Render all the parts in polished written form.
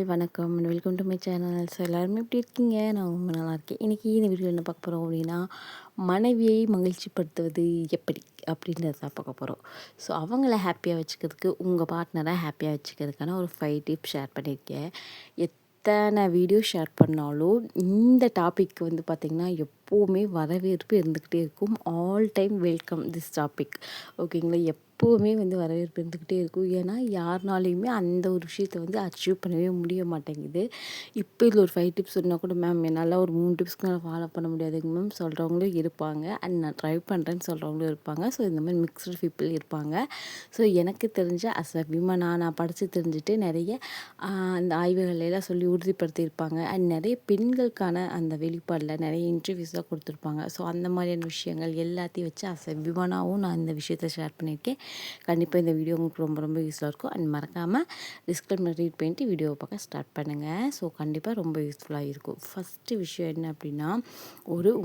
வணக்கம் and welcome to my channel. So எல்லாருமே எப்படி இருக்கீங்க? நான் ரொம்ப நல்லா இருக்கேன். இன்றைக்கி இந்த வீடியோ என்ன பார்க்க போகிறோம் அப்படின்னா, மனைவியை மகிழ்ச்சிப்படுத்துவது எப்படி அப்படின்றது தான் பார்க்க போகிறோம். ஸோ அவங்கள ஹாப்பியாக வச்சுக்கிறதுக்கு, உங்கள் பார்ட்னரை ஹாப்பியாக வச்சுக்கிறதுக்கான ஒரு 5 டிப்ஸ் ஷேர் பண்ணியிருக்கேன். எத்தனை வீடியோ ஷேர் பண்ணாலும் இந்த டாபிக் வந்து பார்த்திங்கன்னா எப்போவுமே வரவேற்பு இருந்துக்கிட்டே இருக்கும். All time welcome this topic. ஓகேங்களா? எப்போவுமே வந்து வரவேற்பு இருந்துக்கிட்டே இருக்கும். ஏன்னா யாருனாலையுமே அந்த ஒரு விஷயத்தை வந்து அச்சீவ் பண்ணவே முடிய மாட்டேங்குது. இப்போ இதில் ஒரு 5 டிப்ஸ் சொன்னால் கூட, மேம் என்னால் ஒரு 3 டிப்ஸ்க்கு மேலே ஃபாலோ பண்ண முடியாதுங்க மேம் சொல்கிறவங்களும் இருப்பாங்க. அண்ட் நான் ட்ரை பண்ணுறேன்னு சொல்கிறவங்களும் இருப்பாங்க. ஸோ இந்த மாதிரி மிக்ஸ்டு பீப்புள் இருப்பாங்க. ஸோ எனக்கு தெரிஞ்ச அஸ் அ விமனாக நான் படித்து தெரிஞ்சுட்டு நிறைய அந்த ஆய்வுகளெல்லாம் சொல்லி உறுதிப்படுத்தியிருப்பாங்க. அண்ட் நிறைய பெண்களுக்கான அந்த வெளிப்பாடில் நிறைய இன்டர்வியூஸ்லாம் கொடுத்துருப்பாங்க. ஸோ அந்த மாதிரியான விஷயங்கள் எல்லாத்தையும் வச்சு அஸ் அ விமனாகவும் நான் இந்த விஷயத்தை ஷேர் பண்ணியிருக்கேன். கண்டிப்பாக இந்த வீடியோ உங்களுக்கு ரொம்ப ரொம்ப யூஸ்ஃபுல்லாக இருக்கும். அண்ட் மறக்காமல் டிஸ்க்ளைமர் ரீட் பண்ணிட்டு வீடியோவை பார்க்க ஸ்டார்ட் பண்ணுங்கள். ஸோ கண்டிப்பாக ரொம்ப யூஸ்ஃபுல்லாக இருக்கும். ஃபஸ்ட்டு விஷயம் என்ன அப்படின்னா,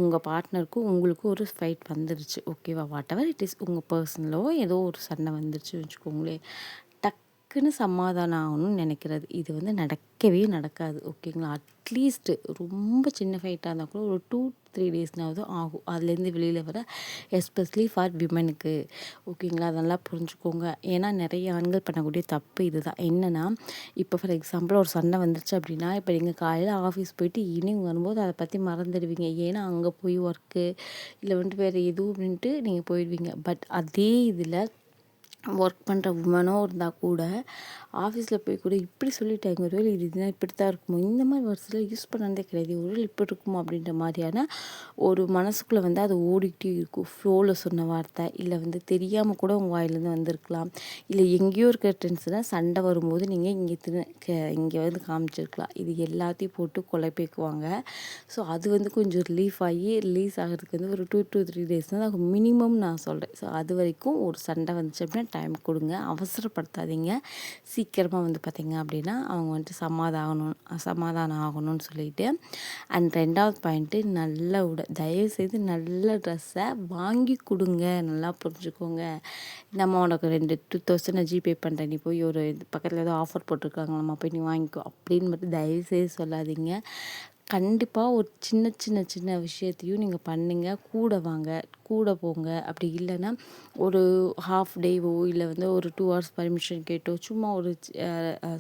உங்கள் பார்ட்னருக்கும் உங்களுக்கும் ஒரு ஃபைட் வந்துருச்சு. ஓகேவா? வாட் எவர் இட் இஸ், உங்கள் பர்சனலோ ஏதோ ஒரு சண்டை வந்துருச்சு வச்சுக்கோங்களேன். டக்குன்னு சமாதானம் ஆகணும்னு நினைக்கிறது இது வந்து நடக்கவே நடக்காது. ஓகேங்களா? அட்லீஸ்ட்டு ரொம்ப சின்ன ஃபைட்டாக இருந்தால் கூட ஒரு 2-3 டேஸ்னாவது ஆகும் அதுலேருந்து வெளியில் வர. எஸ்பெஷலி ஃபார் விமனுக்கு. ஓகேங்களா? அதெல்லாம் புரிஞ்சுக்கோங்க. ஏன்னா நிறைய ஆண்கள் பண்ணக்கூடிய தப்பு இதுதான். என்னென்னா, இப்போ ஃபார் எக்ஸாம்பிள் ஒரு சண்டை வந்துருச்சு அப்படின்னா, இப்போ நீங்கள் காலையில் ஆஃபீஸ் போயிட்டு ஈவினிங் வரும்போது அதை பற்றி மறந்துடுவீங்க. ஏன்னா அங்கே போய் ஒர்க்கு இல்லை வந்துட்டு வேறு எதுவும் அப்படின்ட்டு நீங்கள் போயிடுவீங்க. பட் அதே இதில் ஒர்க் பண்ணுற உமனோ இருந்தால் கூட ஆஃபீஸில் போய் கூட இப்படி சொல்லிட்டாங்க, ஒருவேளை இதுதான் இப்படி தான் இருக்குமோ, இந்த மாதிரி வருஷத்தில் யூஸ் பண்ணதே கிடையாது, ஒருவேளை இப்படி இருக்குமோ அப்படின்ற மாதிரியான ஒரு மனசுக்குள்ளே வந்து அது ஓடிக்கிட்டே இருக்கும். ஃப்ளோவில் சொன்ன வார்த்தை இல்லை வந்து தெரியாமல் கூட உங்கள் வாயிலேருந்து வந்திருக்கலாம். இல்லை எங்கேயோ இருக்கிற டென்ஷனை சண்டை வரும்போது நீங்கள் இங்கே வந்து காமிச்சிருக்கலாம். இது எல்லாத்தையும் போட்டு குழப்பிக்குவாங்க. ஸோ அது வந்து கொஞ்சம் ரிலீஸ் ஆகிறதுக்கு வந்து ஒரு 2 to 3 டேஸ் தான் மினிமம் நான் சொல்கிறேன். ஸோ அது வரைக்கும் ஒரு சண்டை வந்துச்சு அப்படின்னா டைம் கொடுங்க. அவசரப்படுத்தாதீங்க. சீக்கிரமாக வந்து பார்த்திங்க அப்படின்னா அவங்க வந்துட்டு சமாதானம் ஆகணும்னு சொல்லிட்டு. அண்ட் 2வது பாயிண்ட்டு, நல்ல தயவுசெய்து நல்ல ட்ரெஸ்ஸை வாங்கி கொடுங்க. நல்லா புரிஞ்சுக்கோங்க. நம்ம உனக்கு 2000 ஜிபே பண்ணுறேன், நீ போய் ஒரு பக்கத்தில் ஏதோ ஆஃபர் போட்டிருக்காங்க, நம்ம போய் நீ வாங்கிக்கோ அப்படின்னு மட்டும் தயவுசெய்து சொல்லாதீங்க. கண்டிப்பாக ஒரு சின்ன சின்ன சின்ன விஷயத்தையும் நீங்கள் பண்ணுங்க. கூட வாங்க, கூட போங்க. அப்படி இல்லைன்னா ஒரு ஹாஃப் டேவோ இல்லை வந்து ஒரு 2 ஹவர்ஸ் பர்மிஷன் கேட்டோ சும்மா ஒரு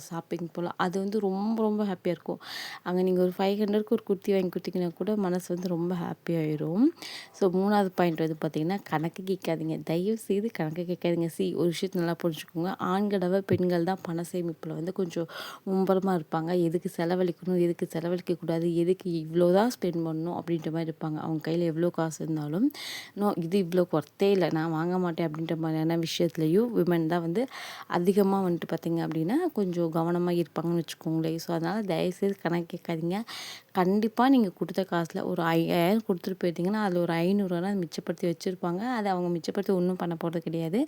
ஷாப்பிங் போகலாம். அது வந்து ரொம்ப ரொம்ப ஹாப்பியாக இருக்கும். அங்கே நீங்கள் ஒரு 500க்கு ஒரு குர்த்தி வாங்கி கொடுத்தீங்கன்னா கூட மனசு வந்து ரொம்ப ஹாப்பியாகிடும். ஸோ 3வது பாயிண்ட் வந்து பார்த்திங்கன்னா, கணக்கு கேட்காதீங்க. தயவு செய்து கணக்கு கேட்காதீங்க. ஒரு விஷயத்தை நல்லா புரிஞ்சுக்கோங்க. ஆண்களை பெண்கள் தான் பண சேமிப்பில் வந்து கொஞ்சம் மும்பரமாக இருப்பாங்க. எதுக்கு செலவழிக்கணும், எதுக்கு செலவழிக்கக்கூடாது, எதுக்கு இவ்வளோ தான் ஸ்பெண்ட் பண்ணணும் அப்படின்ற மாதிரி இருப்பாங்க. அவங்க கையில் எவ்வளோ காசு இருந்தாலும் இது இவ்வளோ ஒர்த்தே இல்லை, நான் வாங்க மாட்டேன் அப்படின்ற மாதிரியான விஷயத்துலையும் விமன் தான் வந்து அதிகமாக வந்துட்டு பார்த்திங்க அப்படின்னா கொஞ்சம் கவனமாக இருப்பாங்கன்னு வச்சுக்கோங்களேன். ஸோ அதனால் தயவுசெய்து கணக்கு கேட்காதீங்க. கண்டிப்பாக நீங்கள் கொடுத்த காசில் ஒரு 5000 கொடுத்துட்டு போயிட்டீங்கன்னா அதில் ஒரு 500 மிச்சப்படுத்தி வச்சுருப்பாங்க. அதை அவங்க மிச்சப்படுத்தி ஒன்றும் பண்ண போகிறது கிடையாது.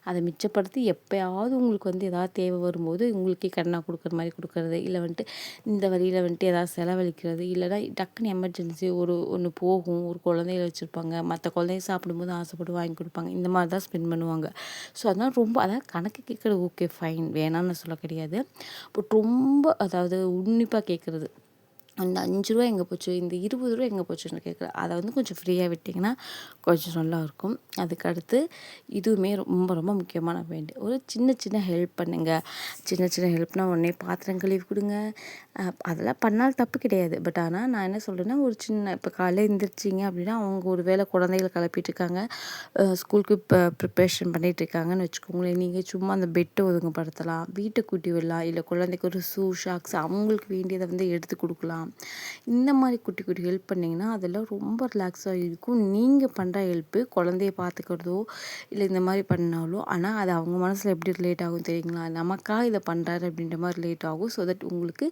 அதை மிச்சப்படுத்தி எப்போயாவது உங்களுக்கு வந்து ஏதாவது தேவை வரும்போது உங்களுக்கே கடனாக கொடுக்குற மாதிரி கொடுக்குறது, இல்லை வந்துட்டு இந்த வழியில் வந்துட்டு ஏதாவது செலவழிக்கிறது, இல்லைனா டக்குன்னு எமர்ஜென்சி ஒன்று போகும். ஒரு குழந்தைகளை வச்சுருப்பாங்க, மற்ற குழந்தைங்க சாப்பிடும்போது ஆசைப்பட்டு வாங்கி கொடுப்பாங்க. இந்த மாதிரி தான் ஸ்பெண்ட் பண்ணுவாங்க. ஸோ அதனால் அதாவது கணக்கு கேட்குறது ஓகே ஃபைன், வேணாம்னு சொல்ல கிடையாது. பட் ரொம்ப உன்னிப்பாக கேட்குறது, அந்த ரூ. 5 எங்கே போச்சு, இந்த ரூ. 20 எங்கே போச்சுன்னு கேட்குறேன். அதை வந்து கொஞ்சம் ஃப்ரீயாக விட்டிங்கன்னா கொஞ்சம் நல்லாயிருக்கும். அதுக்கடுத்து இதுவுமே ரொம்ப ரொம்ப முக்கியமான பாயிண்ட், ஒரு சின்ன சின்ன ஹெல்ப் பண்ணுங்கள். சின்ன சின்ன ஹெல்ப்னால் உடனே பாத்திரம் கழுவி கொடுங்க, அதெல்லாம் பண்ணாலும் தப்பு கிடையாது. பட் ஆனால் நான் என்ன சொல்கிறேன்னா, ஒரு சின்ன இப்போ காலையில் எழுந்திரிச்சிங்க அப்படின்னா அவங்க ஒரு வேளை குழந்தைகளை கிளப்பிட்டுருக்காங்க, ஸ்கூலுக்கு இப்போ ப்ரிப்ரேஷன் பண்ணிகிட்ருக்காங்கன்னு வச்சுக்கோங்களேன். நீங்கள் சும்மா அந்த பெட்டை ஒதுங்கப்படுத்தலாம், வீட்டை கூட்டி விடலாம், இல்லை குழந்தைக்கு ஒரு ஷாக்ஸ் அவங்களுக்கு வேண்டியதை வந்து எடுத்து கொடுக்கலாம். இந்த மாதிரி குட்டி குட்டி ஹெல்ப் பண்ணிங்கன்னா அதெல்லாம் ரொம்ப ரிலாக்ஸாக இருக்கும். நீங்கள் பண்ணுற ஹெல்ப்பு குழந்தைய பார்த்துக்கிறதோ இல்லை இந்த மாதிரி பண்ணாலும், ஆனால் அது அவங்க மனசில் எப்படி ரிலேட் ஆகும் தெரியுங்களா? நமக்காக இதை பண்ணுறாரு அப்படின்ற மாதிரி ரிலேட் ஆகும். ஸோ தட் உங்களுக்கு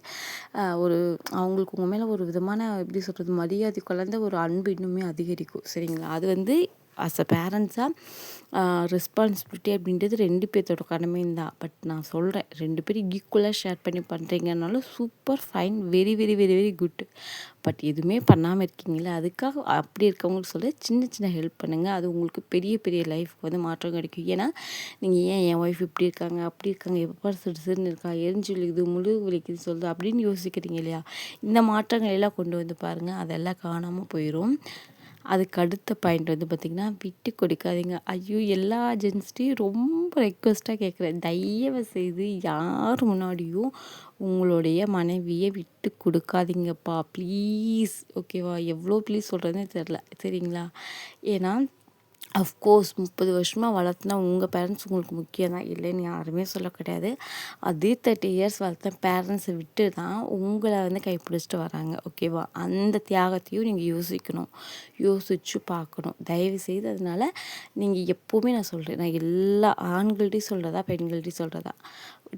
அவங்களுக்கு உங்கள் மேலே ஒரு விதமான எப்படி சொல்கிறது, மரியாதை கலந்த ஒரு அன்பு இன்னுமே அதிகரிக்கும். சரிங்களா? அது வந்து அ பேரண்ட்ஸாக ரெஸ்பான்சிபிலிட்டி அப்படின்றது 2 பேர்த்தோட கடமையும் தான். பட் நான் சொல்கிறேன் 2 பேரும் ஈக்குவலாக ஷேர் பண்ணி பண்ணுறீங்கனாலும் super fine, very very very very good. But எதுவுமே பண்ணாமல் இருக்கீங்களா, அதுக்காக அப்படி இருக்கவங்களுக்கு சொல்ல சின்ன சின்ன ஹெல்ப் பண்ணுங்கள். அது உங்களுக்கு பெரிய பெரிய லைஃப்க்கு வந்து மாற்றம் கிடைக்கும். ஏன்னா நீங்கள் ஏன் என் ஒய்ஃப் இப்படி இருக்காங்க அப்படி இருக்காங்க, எப்போ சிறுசிறுன்னு இருக்கா, எரிஞ்சு விழுகுது முழு விழிக்குது சொல்லுது அப்படின்னு யோசிக்கிறீங்க இல்லையா, இந்த மாற்றங்கள் எல்லாம் கொண்டு வந்து பாருங்கள், அதெல்லாம் காணாமல் போயிடும். அதுக்கு அடுத்த பாயிண்ட் வந்து பார்த்திங்கன்னா, விட்டு கொடுக்காதீங்க. ஐயோ, எல்லா ஜென்ஸ்ட்டையும் ரொம்ப ரெக்வெஸ்ட்டாக கேட்குறேன், தயவு செய்து யார் முன்னாடியும் உங்களுடைய மனைவியை விட்டு கொடுக்காதீங்கப்பா ப்ளீஸ். ஓகேவா, எவ்வளோ ப்ளீஸ் சொல்கிறதுனே தெரில, சரிங்களா? ஏன்னா அஃப்கோர்ஸ் 30 வருஷமாக வளர்த்துனா உங்கள் பேரண்ட்ஸ் உங்களுக்கு முக்கியம் தான், இல்லைன்னு யாருமே சொல்ல கிடையாது. அதே 30 இயர்ஸ் வளர்த்த பேரண்ட்ஸை விட்டு தான் உங்களை வந்து கைப்பிடிச்சிட்டு வராங்க. ஓகேவா, அந்த தியாகத்தையும் நீங்கள் யோசிக்கணும், யோசித்து பார்க்கணும் தயவுசெய்து. அதனால் நீங்கள் எப்போவுமே நான் சொல்கிறேன், நான் எல்லா ஆண்கள்ட்டையும் சொல்கிறதா பெண்கள்ட்டையும் சொல்கிறதா,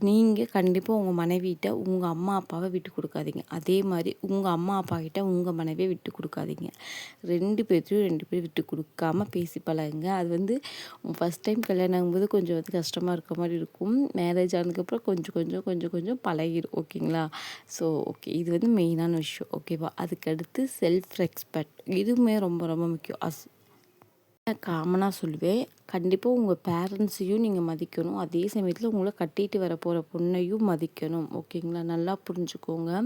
நீங்கள் கண்டிப்பாக உங்கள் மனைவிகிட்ட உங்கள் அம்மா அப்பாவை விட்டு கொடுக்காதீங்க. அதே மாதிரி உங்கள் அம்மா அப்பா கிட்ட உங்கள் மனைவியை விட்டு கொடுக்காதீங்க. 2 பேர்த்தையும் விட்டு கொடுக்காம பேசி பழகுங்க. அது வந்து ஃபஸ்ட் டைம் கல்யாணம் ஆகும்போது கொஞ்சம் வந்து கஷ்டமாக இருக்க மாதிரி இருக்கும். மேரேஜ் ஆனதுக்கப்புறம் கொஞ்சம் கொஞ்சம் கொஞ்சம் கொஞ்சம் பழகிடும். ஓகேங்களா? ஸோ ஓகே, இது வந்து மெயினான விஷயம். ஓகேவா? அதுக்கடுத்து செல்ஃப் ரெஸ்பெக்ட், இதுவுமே ரொம்ப ரொம்ப முக்கியம். காமனாக சொல்லுவேன், கண்டிப்பாக உங்கள் பேரண்ட்ஸையும் நீங்கள் மதிக்கணும். அதே சமயத்தில் உங்களை கட்டிட்டு வர போகிற பொண்ணையும் மதிக்கணும். ஓகேங்களா, நல்லா புரிஞ்சுக்கோங்க.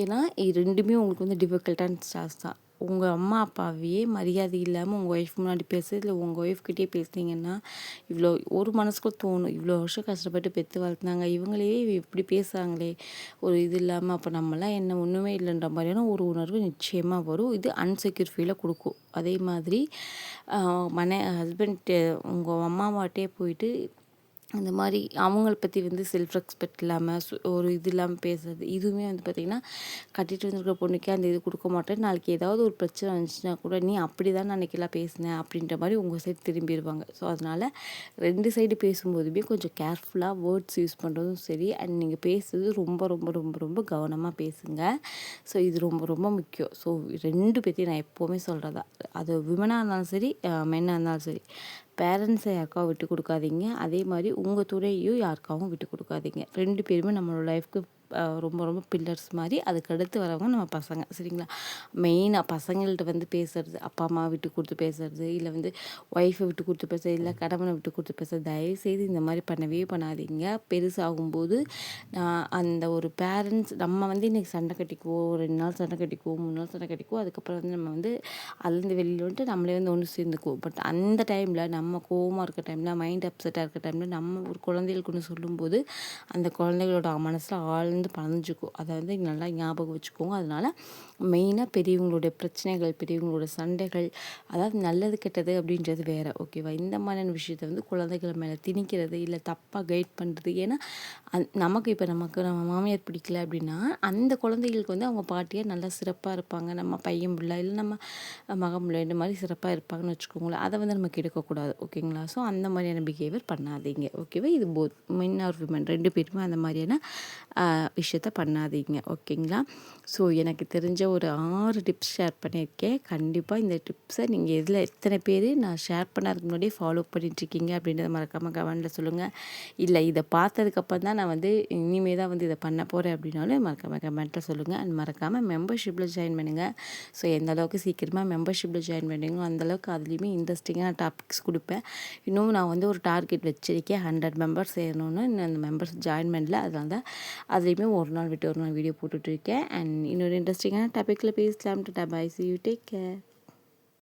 ஏன்னா இது 2மே உங்களுக்கு வந்து டிஃபிகல்ட்டான டாஸ்க் தான். உங்கள் அம்மா அப்பாவையே மரியாதை இல்லாமல் உங்கள் ஒய்ஃப் முன்னாடி பேசுறது, இல்லை உங்கள் ஒய்ஃப்கிட்டே பேசுனீங்கன்னா இவ்வளோ ஒரு மனசுக்குள்ள தோணும், இவ்வளோ வருஷம் கஷ்டப்பட்டு பெற்று வளர்த்துனாங்க, இவங்களே இப்படி பேசுகிறாங்களே ஒரு இது இல்லாமல், அப்போ நம்மலாம் என்ன ஒன்றுமே இல்லைன்ற மாதிரியான ஒரு உணர்வு நிச்சயமாக வரும். இது அன்செக்யூர் ஃபீலை கொடுக்கும். அதே மாதிரி ஹஸ்பண்ட் உங்கள் அம்மாவாட்டே போயிட்டு அந்த மாதிரி அவங்கள பற்றி வந்து செல்ஃப் ரெஸ்பெக்ட் இல்லாமல் ஒரு இது இல்லாமல் பேசுறது, இதுவுமே வந்து பார்த்திங்கன்னா கட்டிட்டு வந்துருக்கிற பொண்ணுக்கே அந்த இது கொடுக்க மாட்டேன். நாளைக்கு ஏதாவது ஒரு பிரச்சனை வந்துச்சுன்னா கூட நீ அப்படி தான் அன்றைக்கெல்லாம் பேசினேன் அப்படின்ற மாதிரி உங்கள் சைடு திரும்பிடுவாங்க. ஸோ அதனால் 2 சைடு பேசும்போதுமே கொஞ்சம் கேர்ஃபுல்லாக வேர்ட்ஸ் யூஸ் பண்ணுறதும் சரி, அண்ட் நீங்கள் பேசுறது ரொம்ப ரொம்ப ரொம்ப ரொம்ப கவனமாக பேசுங்க. ஸோ இது ரொம்ப ரொம்ப முக்கியம். ஸோ 2 பேர்த்தையும் நான் எப்போவுமே சொல்கிறதா, அது விமனாக இருந்தாலும் சரி மென்னாக இருந்தாலும் சரி, பேரண்ட்ஸை யாருக்காகவும் விட்டு கொடுக்காதீங்க. அதே மாதிரி உங்கள் துணையையும் யாருக்காகவும் விட்டு கொடுக்காதீங்க. 2 பேருமே நம்மளோட லைஃப்க்கு ரொம்ப ரொம்ப பில்லர்ஸ் மாதிரி. அதுக்கடுத்து வரவங்க நம்ம பசங்க, சரிங்களா? மெயினாக பசங்கள்கிட்ட வந்து பேசுகிறது, அப்பா அம்மா விட்டு கொடுத்து பேசுறது, இல்லை வந்து ஒய்ஃபை விட்டு கொடுத்து பேசுறது, இல்லை கணவனை விட்டு கொடுத்து பேசுறது, தயவுசெய்து இந்த மாதிரி பண்ணவே பண்ணாதீங்க. பெருசாகும்போது அந்த ஒரு பேரண்ட்ஸ் நம்ம வந்து இன்றைக்கி சண்டை கட்டிக்குவோம், 2 நாள் சண்டை கட்டிக்குவோம், 3 நாள் சண்டை கட்டிக்குவோம், அதுக்கப்புறம் வந்து நம்ம வந்து அதுலேருந்து வெளியில் வந்துட்டு நம்மளே வந்து ஒன்று சேர்ந்துக்குவோம். பட் அந்த டைமில் நம்ம கோவமாக இருக்க டைமில், மைண்ட் அப்செட்டாக இருக்க டைமில் நம்ம ஒரு குழந்தைகளுக்கு ஒன்று சொல்லும்போது அந்த குழந்தைகளோட மனசில் ஆழ்ந்து பதிஞ்சுக்கும். அதை வந்து நல்லா ஞாபகம் வச்சுக்கோங்க. அதனால் மெயினாக பெரியவங்களுடைய பிரச்சனைகள், பெரியவங்களோட சண்டைகள், அதாவது நல்லது கெட்டது அப்படின்றது வேறு. ஓகேவா? இந்த மாதிரியான விஷயத்தை வந்து குழந்தைகள் மேலே திணிக்கிறது, இல்லை தப்பாக கைட் பண்ணுறது. ஏன்னா நமக்கு நம்ம மாமியார் பிடிக்கல அப்படின்னா அந்த குழந்தைகளுக்கு வந்து அவங்க பாட்டியாக நல்லா சிறப்பாக இருப்பாங்க, நம்ம பையன் பிள்ளை இல்லை நம்ம மகன் பிள்ளை இந்த மாதிரி சிறப்பாக இருப்பாங்கன்னு வச்சுக்கோங்களேன். அதை வந்து நம்ம கெடுக்கக்கூடாது. ஓகேங்களா? ஸோ அந்த மாதிரியான பிஹேவியர் பண்ணாதீங்க. ஓகேவா? இது போத் மென் ஆர் விமன் 2 பேருமே அந்த மாதிரியான விஷயத்த பண்ணாதீங்க. ஓகேங்களா? ஸோ எனக்கு தெரிஞ்ச ஒரு 6 டிப்ஸ் ஷேர் பண்ணியிருக்கேன். கண்டிப்பாக இந்த டிப்ஸை நீங்கள் எதில் எத்தனை பேர் நான் ஷேர் பண்ணதுக்கு முன்னாடியே ஃபாலோ பண்ணிகிட்ருக்கீங்க அப்படின்றத மறக்காமல் கமெண்ட்டில் சொல்லுங்கள். இல்லை இதை பார்த்ததுக்கப்புறம் தான் நான் வந்து இனிமேல் தான் வந்து இதை பண்ண போகிறேன் அப்படின்னாலும் மறக்காமல் கமெண்ட்டில் சொல்லுங்கள். அண்ட் மறக்காமல் மெம்பர்ஷிப்பில் ஜாயின் பண்ணுங்கள். ஸோ எந்த அளவுக்கு சீக்கிரமாக மெம்பர்ஷிப்பில் ஜாயின் பண்ணுறீங்களோ அந்தளவுக்கு அதுலேயுமே இன்ட்ரெஸ்டிங்கான டாபிக்ஸ் கொடுப்பேன். இன்னும் நான் வந்து ஒரு டார்கெட் வச்சுருக்கேன், 100 மெம்பர்ஸ் சேரணும்னு. இன்னும் அந்த மெம்பர்ஸ் ஜாயின் பண்ணல, அதனால தான் அதுலேயுமே ஒரு நாள் விட்டு ஒரு நாள் வீடியோ போட்டுட்ருக்கேன். அண்ட் இன்னொரு இன்ட்ரெஸ்டிங்கான டாப்பிக்கில் பேசலாம். Tata, bye, see you, take care.